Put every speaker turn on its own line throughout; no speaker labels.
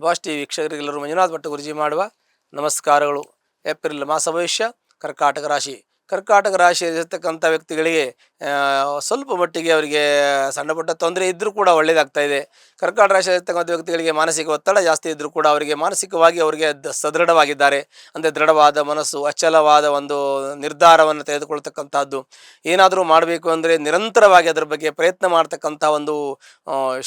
Boss T ವೀಕ್ಷಕರಿಗೆಲ್ಲರೂ Manjunath Bhat ಗುರುಜಿ ಮಾಡುವ ನಮಸ್ಕಾರಗಳು. April ಮಾಸ ಭವಿಷ್ಯ ಕರ್ಕಾಟಕ ರಾಶಿ. ಕರ್ಕಾಟಕ ರಾಶಿಯಲ್ಲಿರ್ತಕ್ಕಂಥ ವ್ಯಕ್ತಿಗಳಿಗೆ ಸ್ವಲ್ಪ ಮಟ್ಟಿಗೆ ಅವರಿಗೆ ಸಣ್ಣ ಪುಟ್ಟ ತೊಂದರೆ ಇದ್ದರೂ ಕೂಡ ಒಳ್ಳೆಯದಾಗ್ತಾ ಇದೆ. ಕರ್ಕಾಟಕ ರಾಶಿಯಲ್ಲಿರ್ತಕ್ಕಂಥ ವ್ಯಕ್ತಿಗಳಿಗೆ ಮಾನಸಿಕ ಒತ್ತಡ ಜಾಸ್ತಿ ಇದ್ದರೂ ಕೂಡ ಅವರಿಗೆ ಮಾನಸಿಕವಾಗಿ ಅವರಿಗೆ ಸದೃಢವಾಗಿದ್ದಾರೆ. ಅಂದರೆ ದೃಢವಾದ ಮನಸ್ಸು, ಅಚಲವಾದ ಒಂದು ನಿರ್ಧಾರವನ್ನು ತೆಗೆದುಕೊಳ್ತಕ್ಕಂಥದ್ದು. ಏನಾದರೂ ಮಾಡಬೇಕು ಅಂದರೆ ನಿರಂತರವಾಗಿ ಅದರ ಬಗ್ಗೆ ಪ್ರಯತ್ನ ಮಾಡ್ತಕ್ಕಂಥ ಒಂದು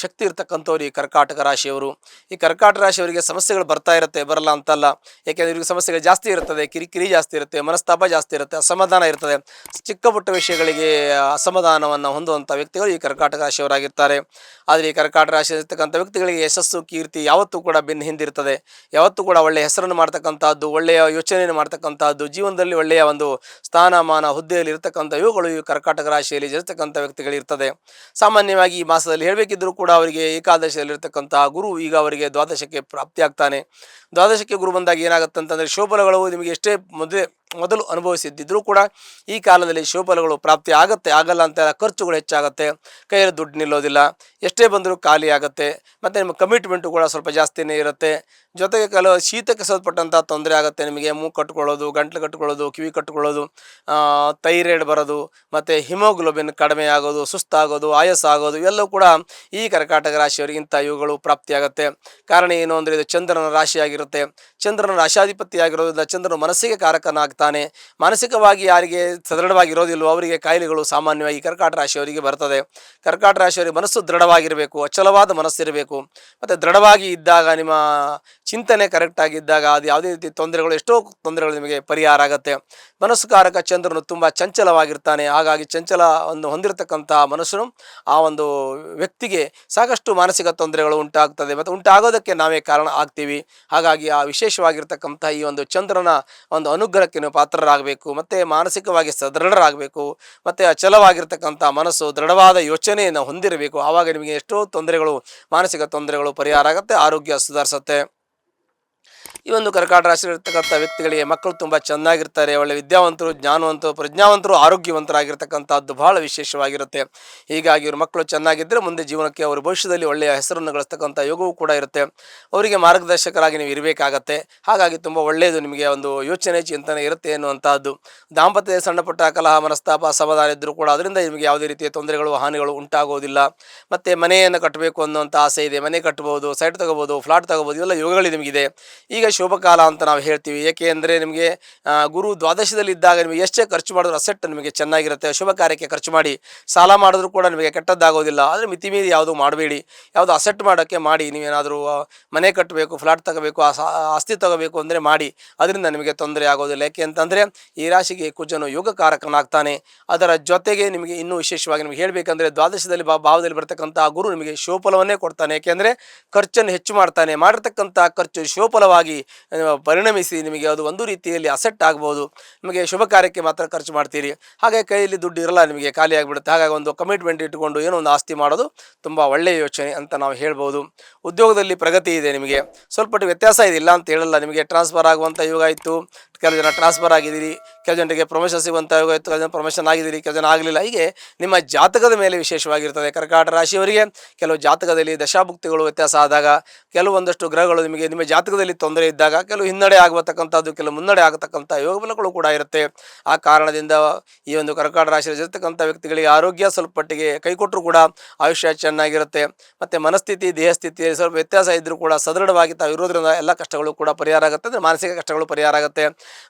ಶಕ್ತಿ ಇರ್ತಕ್ಕಂಥವ್ರು ಈ ಕರ್ಕಾಟಕ ರಾಶಿಯವರು. ಈ ಕರ್ಕಾಟಕ ರಾಶಿಯವರಿಗೆ ಸಮಸ್ಯೆಗಳು ಬರ್ತಾ ಇರುತ್ತೆ, ಬರಲ್ಲ ಅಂತಲ್ಲ. ಏಕೆಂದರೆ ಇವರಿಗೆ ಸಮಸ್ಯೆಗಳು ಜಾಸ್ತಿ ಇರ್ತದೆ, ಕಿರಿಕಿರಿ ಜಾಸ್ತಿ ಇರುತ್ತೆ, ಮನಸ್ತಾಪ ಜಾಸ್ತಿ ಇರುತ್ತೆ, ಅಸಮಾಧಾನ ಇರ್ತದೆ. ಚಿಕ್ಕ ಪುಟ್ಟ ವಿಷಯಗಳಿಗೆ ಅಸಮಾಧಾನವನ್ನು ಹೊಂದುವಂಥ ವ್ಯಕ್ತಿಗಳು ಈ ಕರ್ಕಾಟಕ ರಾಶಿಯವರಾಗಿರ್ತಾರೆ. ಆದರೆ ಈ ಕರ್ಕಾಟಕ ರಾಶಿಯಲ್ಲಿರ್ತಕ್ಕಂಥ ವ್ಯಕ್ತಿಗಳಿಗೆ ಯಶಸ್ಸು, ಕೀರ್ತಿ ಯಾವತ್ತೂ ಕೂಡ ಬೆನ್ನ ಹಿಂದಿರ್ತದೆ. ಯಾವತ್ತೂ ಕೂಡ ಒಳ್ಳೆಯ ಹೆಸರನ್ನು ಮಾಡ್ತಕ್ಕಂಥದ್ದು, ಒಳ್ಳೆಯ ಯೋಚನೆಯನ್ನು ಮಾಡ್ತಕ್ಕಂಥದ್ದು, ಜೀವನದಲ್ಲಿ ಒಳ್ಳೆಯ ಒಂದು ಸ್ಥಾನಮಾನ ಹುದ್ದೆಯಲ್ಲಿ ಇರ್ತಕ್ಕಂಥ ಇವುಗಳು ಈ ಕರ್ಕಾಟಕ ರಾಶಿಯಲ್ಲಿ ಇರ್ತಕ್ಕಂಥ ವ್ಯಕ್ತಿಗಳಿರ್ತದೆ. ಸಾಮಾನ್ಯವಾಗಿ ಈ ಮಾಸದಲ್ಲಿ ಹೇಳಬೇಕಿದ್ದರೂ ಕೂಡ ಅವರಿಗೆ ಏಕಾದಶಿಯಲ್ಲಿರ್ತಕ್ಕಂಥ ಗುರು ಈಗ ಅವರಿಗೆ ದ್ವಾದಶಕ್ಕೆ ಪ್ರಾಪ್ತಿಯಾಗ್ತಾನೆ. ದ್ವಾದಶಕ್ಕೆ ಗುರು ಬಂದಾಗ ಏನಾಗುತ್ತೆ ಅಂತಂದರೆ ಶೋಫಲಗಳು ನಿಮಗೆ ಎಷ್ಟೇ ಮೊದಲು ಅನುಭವಿಸಿದ್ದಿದ್ರೂ ಕೂಡ ಈ ಕಾಲದಲ್ಲಿ ಶೋಫಲಗಳು ಪ್ರಾಪ್ತಿ ಆಗುತ್ತೆ. ಆಗಲ್ಲ ಅಂತ ಖರ್ಚುಗಳು ಹೆಚ್ಚಾಗುತ್ತೆ, ಕೈಯಲ್ಲಿ ದುಡ್ಡು ನಿಲ್ಲೋದಿಲ್ಲ, ಎಷ್ಟೇ ಬಂದರೂ ಖಾಲಿ ಆಗುತ್ತೆ. ಮತ್ತು ನಿಮ್ಮ ಕಮಿಟ್ಮೆಂಟು ಕೂಡ ಸ್ವಲ್ಪ ಜಾಸ್ತಿನೇ ಇರುತ್ತೆ. ಜೊತೆಗೆ ಕೆಲವು ಶೀತಕ್ಕೆ ಸಂಬಂಧಪಟ್ಟಂಥ ತೊಂದರೆ ಆಗುತ್ತೆ. ನಿಮಗೆ ಮೂಗು ಕಟ್ಕೊಳ್ಳೋದು, ಗಂಟ್ಲು ಕಟ್ಕೊಳ್ಳೋದು, ಕಿವಿ ಕಟ್ಕೊಳ್ಳೋದು, ಥೈರಾಯ್ಡ್ ಬರೋದು, ಮತ್ತು ಹಿಮೋಗ್ಲೋಬಿನ್ ಕಡಿಮೆ ಆಗೋದು, ಸುಸ್ತಾಗೋದು, ಆಯಾಸ ಆಗೋದು ಇವೆಲ್ಲವೂ ಕೂಡ ಈ ಕರ್ಕಾಟಕ ರಾಶಿಯವರಿಗಿಂತ ಇವುಗಳು ಪ್ರಾಪ್ತಿಯಾಗುತ್ತೆ. ಕಾರಣ ಏನು ಅಂದರೆ ಇದು ಚಂದ್ರನ ರಾಶಿಯಾಗಿರುತ್ತೆ. ಚಂದ್ರನ ರಾಶಾಧಿಪತಿಯಾಗಿರೋದ್ರಿಂದ ಚಂದ್ರನ ಮನಸ್ಸಿಗೆ ಕಾರಕನಾಗ್ತಾನೆ. ಮಾನಸಿಕವಾಗಿ ಯಾರಿಗೆ ಸದೃಢವಾಗಿರೋದಿಲ್ಲವೋ ಅವರಿಗೆ ಕಾಯಿಲೆಗಳು ಸಾಮಾನ್ಯವಾಗಿ ಕರ್ಕಾಟಕ ರಾಶಿಯವರಿಗೆ ಬರ್ತದೆ. ಕರ್ಕಾಟಕ ರಾಶಿಯವರಿಗೆ ಮನಸ್ಸು ದೃಢವಾಗಿರಬೇಕು, ಅಚಲವಾದ ಮನಸ್ಸಿರಬೇಕು. ಮತ್ತು ದೃಢವಾಗಿ ಇದ್ದಾಗ ನಿಮ್ಮ ಚಿಂತನೆ ಕರೆಕ್ಟಾಗಿದ್ದಾಗ ಅದು ಯಾವುದೇ ರೀತಿ ತೊಂದರೆಗಳು, ಎಷ್ಟೋ ತೊಂದರೆಗಳು ನಿಮಗೆ ಪರಿಹಾರ ಆಗುತ್ತೆ. ಮನಸ್ಸುಕಾರಕ ಚಂದ್ರನು ತುಂಬ ಚಂಚಲವಾಗಿರ್ತಾನೆ. ಹಾಗಾಗಿ ಚಂಚಲ ಒಂದು ಹೊಂದಿರತಕ್ಕಂಥ ಮನಸ್ಸು ಆ ಒಂದು ವ್ಯಕ್ತಿಗೆ ಸಾಕಷ್ಟು ಮಾನಸಿಕ ತೊಂದರೆಗಳು ಉಂಟಾಗ್ತದೆ ಮತ್ತು ಉಂಟಾಗೋದಕ್ಕೆ ನಾವೇ ಕಾರಣ ಆಗ್ತೀವಿ. ಹಾಗಾಗಿ ಆ ವಿಶೇಷವಾಗಿರ್ತಕ್ಕಂಥ ಈ ಒಂದು ಚಂದ್ರನ ಒಂದು ಅನುಗ್ರಹಕ್ಕೆ ನೀವು ಪಾತ್ರರಾಗಬೇಕು. ಮತ್ತು ಮಾನಸಿಕವಾಗಿ ಸದೃಢರಾಗಬೇಕು. ಮತ್ತು ಅಚಲವಾಗಿರ್ತಕ್ಕಂಥ ಮನಸ್ಸು, ದೃಢವಾದ ಯೋಚನೆಯನ್ನು ಹೊಂದಿರಬೇಕು. ಆವಾಗ ನಿಮಗೆ ಎಷ್ಟೋ ತೊಂದರೆಗಳು, ಮಾನಸಿಕ ತೊಂದರೆಗಳು ಪರಿಹಾರ ಆಗುತ್ತೆ, ಆರೋಗ್ಯ ಸುಧಾರಿಸುತ್ತೆ. ಈ ಒಂದು ಕರ್ಕಾಟಕ ರಾಶಿಯಲ್ಲಿರ್ತಕ್ಕಂಥ ವ್ಯಕ್ತಿಗಳಿಗೆ ಮಕ್ಕಳು ತುಂಬ ಚೆನ್ನಾಗಿರ್ತಾರೆ. ಒಳ್ಳೆ ವಿದ್ಯಾವಂತರು, ಜ್ಞಾನವಂತರು, ಪ್ರಜ್ಞಾವಂತರು, ಆರೋಗ್ಯವಂತರಾಗಿರ್ತಕ್ಕಂಥದ್ದು ಬಹಳ ವಿಶೇಷವಾಗಿರುತ್ತೆ. ಹೀಗಾಗಿ ಇವರು ಮಕ್ಕಳು ಚೆನ್ನಾಗಿದ್ದರೆ ಮುಂದೆ ಜೀವನಕ್ಕೆ ಅವರು ಭವಿಷ್ಯದಲ್ಲಿ ಒಳ್ಳೆಯ ಹೆಸರನ್ನು ಗಳಿಸ್ತಕ್ಕಂಥ ಯೋಗವೂ ಕೂಡ ಇರುತ್ತೆ. ಅವರಿಗೆ ಮಾರ್ಗದರ್ಶಕರಾಗಿ ನೀವು ಇರಬೇಕಾಗತ್ತೆ. ಹಾಗಾಗಿ ತುಂಬ ಒಳ್ಳೆಯದು, ನಿಮಗೆ ಒಂದು ಯೋಚನೆ, ಚಿಂತನೆ ಇರುತ್ತೆ ಎನ್ನುವಂಥದ್ದು. ದಾಂಪತ್ಯ ಸಣ್ಣ ಪುಟ್ಟ ಕಲಹ, ಮನಸ್ತಾಪ, ಅಸಮಾಧಾನ ಇದ್ದರೂ ಕೂಡ ಅದರಿಂದ ನಿಮಗೆ ಯಾವುದೇ ರೀತಿಯ ತೊಂದರೆಗಳು, ಹಾನಿಗಳು ಉಂಟಾಗೋದಿಲ್ಲ. ಮತ್ತು ಮನೆಯನ್ನು ಕಟ್ಟಬೇಕು ಅನ್ನುವಂಥ ಆಸೆ ಇದೆ, ಮನೆ ಕಟ್ಬೋದು, ಸೈಟ್ ತೊಗೋಬೋದು, ಫ್ಲಾಟ್ ತೊಗೋಬೋದು, ಇವೆಲ್ಲ ಯೋಗಗಳು ನಿಮಗಿದೆ. ಈಗ ಶುಭ ಕಾಲ ಅಂತ ನಾವು ಹೇಳ್ತೀವಿ. ಏಕೆ ಅಂದರೆ ನಿಮಗೆ ಗುರು ದ್ವಾದಶದಲ್ಲಿದ್ದಾಗ ನಿಮಗೆ ಎಷ್ಟೇ ಖರ್ಚು ಮಾಡಿದ್ರು ಅಸೆಟ್ ನಿಮಗೆ ಚೆನ್ನಾಗಿರುತ್ತೆ. ಶುಭ ಕಾರ್ಯಕ್ಕೆ ಖರ್ಚು ಮಾಡಿ, ಸಾಲ ಮಾಡಿದ್ರೂ ಕೂಡ ನಿಮಗೆ ಕೆಟ್ಟದ್ದಾಗೋದಿಲ್ಲ. ಆದರೆ ಮಿತಿ ಮೀರಿ ಯಾವುದೂ ಮಾಡಬೇಡಿ. ಯಾವುದು ಅಸೆಟ್ ಮಾಡೋಕ್ಕೆ ಮಾಡಿ. ನೀವೇನಾದರೂ ಮನೆ ಕಟ್ಟಬೇಕು, ಫ್ಲಾಟ್ ತಗೋಬೇಕು, ಆಸ್ತಿ ತಗೋಬೇಕು ಅಂದರೆ ಮಾಡಿ. ಅದರಿಂದ ನಿಮಗೆ ತೊಂದರೆ ಆಗೋದಿಲ್ಲ. ಯಾಕೆ ಅಂತಂದರೆ ಈ ರಾಶಿಗೆ ಕುಜನು ಯೋಗಕಾರಕನಾಗ್ತಾನೆ. ಅದರ ಜೊತೆಗೆ ನಿಮಗೆ ಇನ್ನೂ ವಿಶೇಷವಾಗಿ ನಿಮಗೆ ಹೇಳಬೇಕಂದ್ರೆ ದ್ವಾದಶದಲ್ಲಿ ಭಾವದಲ್ಲಿ ಬರ್ತಕ್ಕಂಥ ಗುರು ನಿಮಗೆ ಶೋಫಲವನ್ನೇ ಕೊಡ್ತಾನೆ. ಏಕೆಂದರೆ ಖರ್ಚನ್ನು ಹೆಚ್ಚು ಮಾಡ್ತಾನೆ. ಮಾಡಿರ್ತಕ್ಕಂಥ ಖರ್ಚು ಶೋಫಲವಾಗಿ ಪರಿಣಮಿಸಿ ನಿಮಗೆ ಅದು ಒಂದು ರೀತಿಯಲ್ಲಿ ಅಸೆಟ್ ಆಗ್ಬೋದು. ನಿಮಗೆ ಶುಭ ಕಾರ್ಯಕ್ಕೆ ಮಾತ್ರ ಖರ್ಚು ಮಾಡ್ತೀರಿ. ಹಾಗೆ ಕೈಯಲ್ಲಿ ದುಡ್ಡು ಇರಲ್ಲ, ನಿಮಗೆ ಖಾಲಿ ಆಗಿಬಿಡುತ್ತೆ. ಹಾಗಾಗಿ ಒಂದು ಕಮಿಟ್ಮೆಂಟ್ ಇಟ್ಟುಕೊಂಡು ಏನೋ ಒಂದು ಆಸ್ತಿ ಮಾಡೋದು ತುಂಬ ಒಳ್ಳೆಯ ಯೋಚನೆ ಅಂತ ನಾವು ಹೇಳ್ಬೋದು. ಉದ್ಯೋಗದಲ್ಲಿ ಪ್ರಗತಿ ಇದೆ, ನಿಮಗೆ ಸ್ವಲ್ಪ ವ್ಯತ್ಯಾಸ ಇದೆ, ಇಲ್ಲ ಅಂತ ಹೇಳಲ್ಲ. ನಿಮಗೆ ಟ್ರಾನ್ಸ್ಫರ್ ಆಗುವಂಥ ಯೋಗ ಇತ್ತು, ಕೆಲವು ಜನ ಟ್ರಾನ್ಸ್ಫರ್ ಆಗಿದ್ದೀರಿ, ಕೆಲವು ಜನರಿಗೆ ಪ್ರಮೋಷನ್ ಸಿಗುವಂಥ ಯೋಗ ಇತ್ತು, ಕೆಲವು ಜನ ಪ್ರಮೋಷನ್ ಆಗಿದ್ದೀರಿ, ಕೆಲವು ಜನ ಆಗಲಿಲ್ಲ. ಹೀಗೆ ನಿಮ್ಮ ಜಾತಕದ ಮೇಲೆ ವಿಶೇಷವಾಗಿರ್ತದೆ. ಕರ್ಕಾಟಕ ರಾಶಿಯವರಿಗೆ ಕೆಲವು ಜಾತಕದಲ್ಲಿ ದಶಾಭುಕ್ತಿಗಳು ವ್ಯತ್ಯಾಸ ಆದಾಗ, ಕೆಲವೊಂದಷ್ಟು ಗ್ರಹಗಳು ನಿಮಗೆ ನಿಮ್ಮ ಜಾತಕದಲ್ಲಿ ತೊಂದರೆ ಇದ್ದಾಗ, ಕೆಲವು ಹಿನ್ನಡೆ ಆಗತಕ್ಕಂಥದ್ದು, ಕೆಲವು ಮುನ್ನಡೆ ಆಗತಕ್ಕಂಥ ಯೋಗ ಬಲಗಳು ಕೂಡ ಇರುತ್ತೆ. ಆ ಕಾರಣದಿಂದ ಈ ಒಂದು ಕರ್ಕಾಟಕ ರಾಶಿಯಲ್ಲಿ ಇರತಕ್ಕಂಥ ವ್ಯಕ್ತಿಗಳಿಗೆ ಆರೋಗ್ಯ ಸ್ವಲ್ಪ ಮಟ್ಟಿಗೆ ಕೈಕೊಟ್ಟರೂ ಕೂಡ ಆಯುಷ್ಯ ಚೆನ್ನಾಗಿರುತ್ತೆ. ಮತ್ತು ಮನಸ್ಥಿತಿ, ದೇಹಸ್ಥಿತಿಯಲ್ಲಿ ಸ್ವಲ್ಪ ವ್ಯತ್ಯಾಸ ಇದ್ದರೂ ಕೂಡ ಸದೃಢವಾಗಿ ತಾವು ಇರೋದ್ರಿಂದ ಎಲ್ಲ ಕಷ್ಟಗಳು ಕೂಡ ಪರಿಹಾರ ಆಗುತ್ತೆ. ಅಂದರೆ ಮಾನಸಿಕ ಕಷ್ಟಗಳು ಪರಿಹಾರ ಆಗುತ್ತೆ.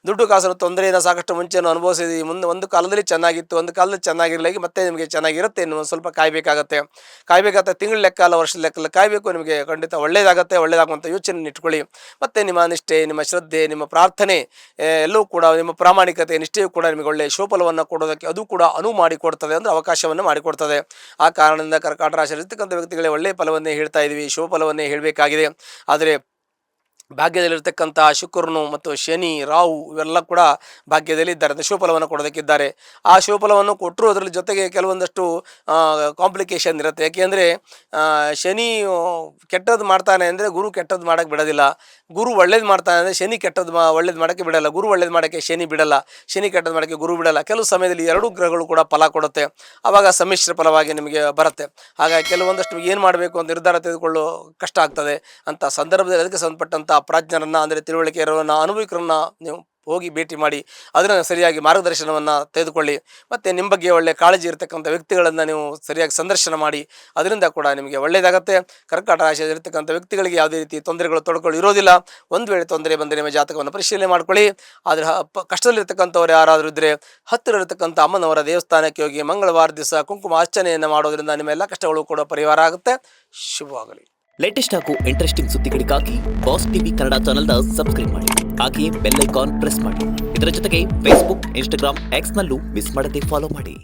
ದುಡ್ಡು ಕಾಸಿನ ತೊಂದರೆಯಿಂದ ಸಾಕಷ್ಟು ಮುಂಚೆಯನ್ನು ಅನುಭವಿಸಿದ್ವಿ. ಮುಂದೆ ಒಂದು ಕಾಲದಲ್ಲಿ ಚೆನ್ನಾಗಿತ್ತು, ಒಂದು ಕಾಲದಲ್ಲಿ ಚೆನ್ನಾಗಿರಲಿಕ್ಕೆ ಮತ್ತೆ ನಿಮಗೆ ಚೆನ್ನಾಗಿರುತ್ತೆ. ಇನ್ನು ಒಂದು ಸ್ವಲ್ಪ ಕಾಯಬೇಕಾಗತ್ತೆ. ತಿಂಗಳ ಲೆಕ್ಕ ಅಲ್ಲ, ವರ್ಷದ ಲೆಕ್ಕಲ್ಲ ಕಾಯಬೇಕು. ನಿಮಗೆ ಖಂಡಿತ ಒಳ್ಳೆಯದಾಗುತ್ತೆ. ಒಳ್ಳೆಯದಾಗುವಂಥ ಯೋಚನೆ ಇಟ್ಕೊಳ್ಳಿ. ಮತ್ತು ನಿಮ್ಮ ನಿಷ್ಠೆ, ನಿಮ್ಮ ಶ್ರದ್ಧೆ, ನಿಮ್ಮ ಪ್ರಾರ್ಥನೆ ಎಲ್ಲವೂ ಕೂಡ, ನಿಮ್ಮ ಪ್ರಾಮಾಣಿಕತೆ, ನಿಷ್ಠೆಯೂ ಕೂಡ ನಿಮಗೆ ಒಳ್ಳೆಯ ಶೋಫಲವನ್ನು ಕೊಡೋದಕ್ಕೆ ಅದು ಕೂಡ ಅನುವು ಮಾಡಿಕೊಡ್ತದೆ, ಅಂದರೆ ಅವಕಾಶವನ್ನು ಮಾಡಿಕೊಡ್ತದೆ. ಆ ಕಾರಣದಿಂದ ಕರ್ಕಾಟಕ ರಾಶಿಯಲ್ಲಿರ್ತಕ್ಕಂಥ ವ್ಯಕ್ತಿಗಳೇ ಒಳ್ಳೆಯ ಫಲವನ್ನೇ ಹೇಳ್ತಾ ಇದ್ದೀವಿ, ಶುಭಫಲವನ್ನೇ ಹೇಳಬೇಕಾಗಿದೆ. ಆದರೆ ಭಾಗ್ಯದಲ್ಲಿರ್ತಕ್ಕಂಥ ಶುಕ್ರನು ಮತ್ತು ಶನಿ, ರಾಹು ಇವೆಲ್ಲ ಕೂಡ ಭಾಗ್ಯದಲ್ಲಿ ಇದ್ದಾರೆ, ಅಂದರೆ ಶುಭಫಲವನ್ನು ಕೊಡೋದಕ್ಕಿದ್ದಾರೆ. ಆ ಶುಭಫಲವನ್ನು ಕೊಟ್ಟರು ಅದರಲ್ಲಿ ಜೊತೆಗೆ ಕೆಲವೊಂದಷ್ಟು ಕಾಂಪ್ಲಿಕೇಶನ್ ಇರುತ್ತೆ. ಯಾಕೆಂದರೆ ಶನಿ ಕೆಟ್ಟದ್ದು ಮಾಡ್ತಾನೆ ಅಂದರೆ ಗುರು ಕೆಟ್ಟದ್ದು ಮಾಡೋಕ್ಕೆ ಬಿಡೋದಿಲ್ಲ. ಗುರು ಒಳ್ಳೇದು ಮಾಡ್ತಾನೆ ಅಂದರೆ ಶನಿ ಕೆಟ್ಟದ್ದು ಒಳ್ಳೇದು ಮಾಡೋಕ್ಕೆ ಬಿಡಲ್ಲ, ಗುರು ಒಳ್ಳೇದು ಮಾಡೋಕ್ಕೆ ಶನಿ ಬಿಡಲ್ಲ, ಶನಿ ಕೆಟ್ಟದ್ದು ಮಾಡೋಕ್ಕೆ ಗುರು ಬಿಡಲ್ಲ. ಕೆಲವು ಸಮಯದಲ್ಲಿ ಎರಡೂ ಗ್ರಹಗಳು ಕೂಡ ಫಲ ಕೊಡುತ್ತೆ, ಆವಾಗ ಸಮ್ಮಿಶ್ರ ಫಲವಾಗಿ ನಿಮಗೆ ಬರುತ್ತೆ. ಹಾಗಾಗಿ ಕೆಲವೊಂದಷ್ಟು ಏನು ಮಾಡಬೇಕು ಅಂತ ನಿರ್ಧಾರ ತೆಗೆದುಕೊಳ್ಳೋ ಕಷ್ಟ ಆಗ್ತದೆ. ಅಂಥ ಸಂದರ್ಭದಲ್ಲಿ ಅದಕ್ಕೆ ಸಂಬಂಧಪಟ್ಟಂಥ ಪ್ರಾಜ್ಞರನ್ನು ಅಂದರೆ ತಿಳುವಳಿಕೆ ಇರೋರನ್ನು ಅನುಭವಿಕರನ್ನು ನೀವು ಹೋಗಿ ಭೇಟಿ ಮಾಡಿ ಅದನ್ನು ಸರಿಯಾಗಿ ಮಾರ್ಗದರ್ಶನವನ್ನು ತೆಗೆದುಕೊಳ್ಳಿ. ಮತ್ತು ನಿಮ್ಮ ಬಗ್ಗೆ ಒಳ್ಳೆಯ ಕಾಳಜಿ ಇರತಕ್ಕಂಥ ವ್ಯಕ್ತಿಗಳನ್ನು ನೀವು ಸರಿಯಾಗಿ ಸಂದರ್ಶನ ಮಾಡಿ, ಅದರಿಂದ ಕೂಡ ನಿಮಗೆ ಒಳ್ಳೆಯದಾಗುತ್ತೆ. ಕರ್ಕಾಟಕ ರಾಶಿಯಲ್ಲಿ ಇರತಕ್ಕಂಥ ವ್ಯಕ್ತಿಗಳಿಗೆ ಯಾವುದೇ ರೀತಿ ತೊಂದರೆಗಳು ತೊಡಕೊಳ್ಳಿ ಇರೋದಿಲ್ಲ. ಒಂದು ವೇಳೆ ತೊಂದರೆ ಬಂದರೆ ನಿಮ್ಮ ಜಾತಕವನ್ನು ಪರಿಶೀಲನೆ ಮಾಡ್ಕೊಳ್ಳಿ. ಆದರೆ ಕಷ್ಟದಲ್ಲಿರ್ತಕ್ಕಂಥವ್ರು ಯಾರಾದರೂ ಇದ್ದರೆ ಹತ್ತಿರ ಇರತಕ್ಕಂಥ ಅಮ್ಮನವರ ದೇವಸ್ಥಾನಕ್ಕೆ ಹೋಗಿ ಮಂಗಳವಾರ ದಿವಸ ಕುಂಕುಮ ಅರ್ಚನೆಯನ್ನು ಮಾಡೋದ್ರಿಂದ ನಿಮ್ಮ ಎಲ್ಲ ಕಷ್ಟಗಳು ಕೂಡ ಪರಿಹಾರ ಆಗುತ್ತೆ. ಶುಭವಾಗಲಿ.
ಲೇಟೆಸ್ಟ್ ಹಾಗೂ ಇಂಟ್ರೆಸ್ಟಿಂಗ್ ಸುದ್ದಿಗಳಿಗಾಗಿ ಬಾಸ್ ಟಿವಿ ಕನ್ನಡ ಚಾನೆಲ್ನ ಸಬ್ಸ್ಕ್ರೈಬ್ ಮಾಡಿ, ಹಾಗೆಯೇ ಬೆಲ್ ಐಕಾನ್ ಪ್ರೆಸ್ ಮಾಡಿ. ಇದರ ಜೊತೆಗೆ ಫೇಸ್ಬುಕ್, ಇನ್ಸ್ಟಾಗ್ರಾಮ್, ಎಕ್ಸ್ನಲ್ಲೂ ಮಿಸ್ ಮಾಡದೆ ಫಾಲೋ ಮಾಡಿ.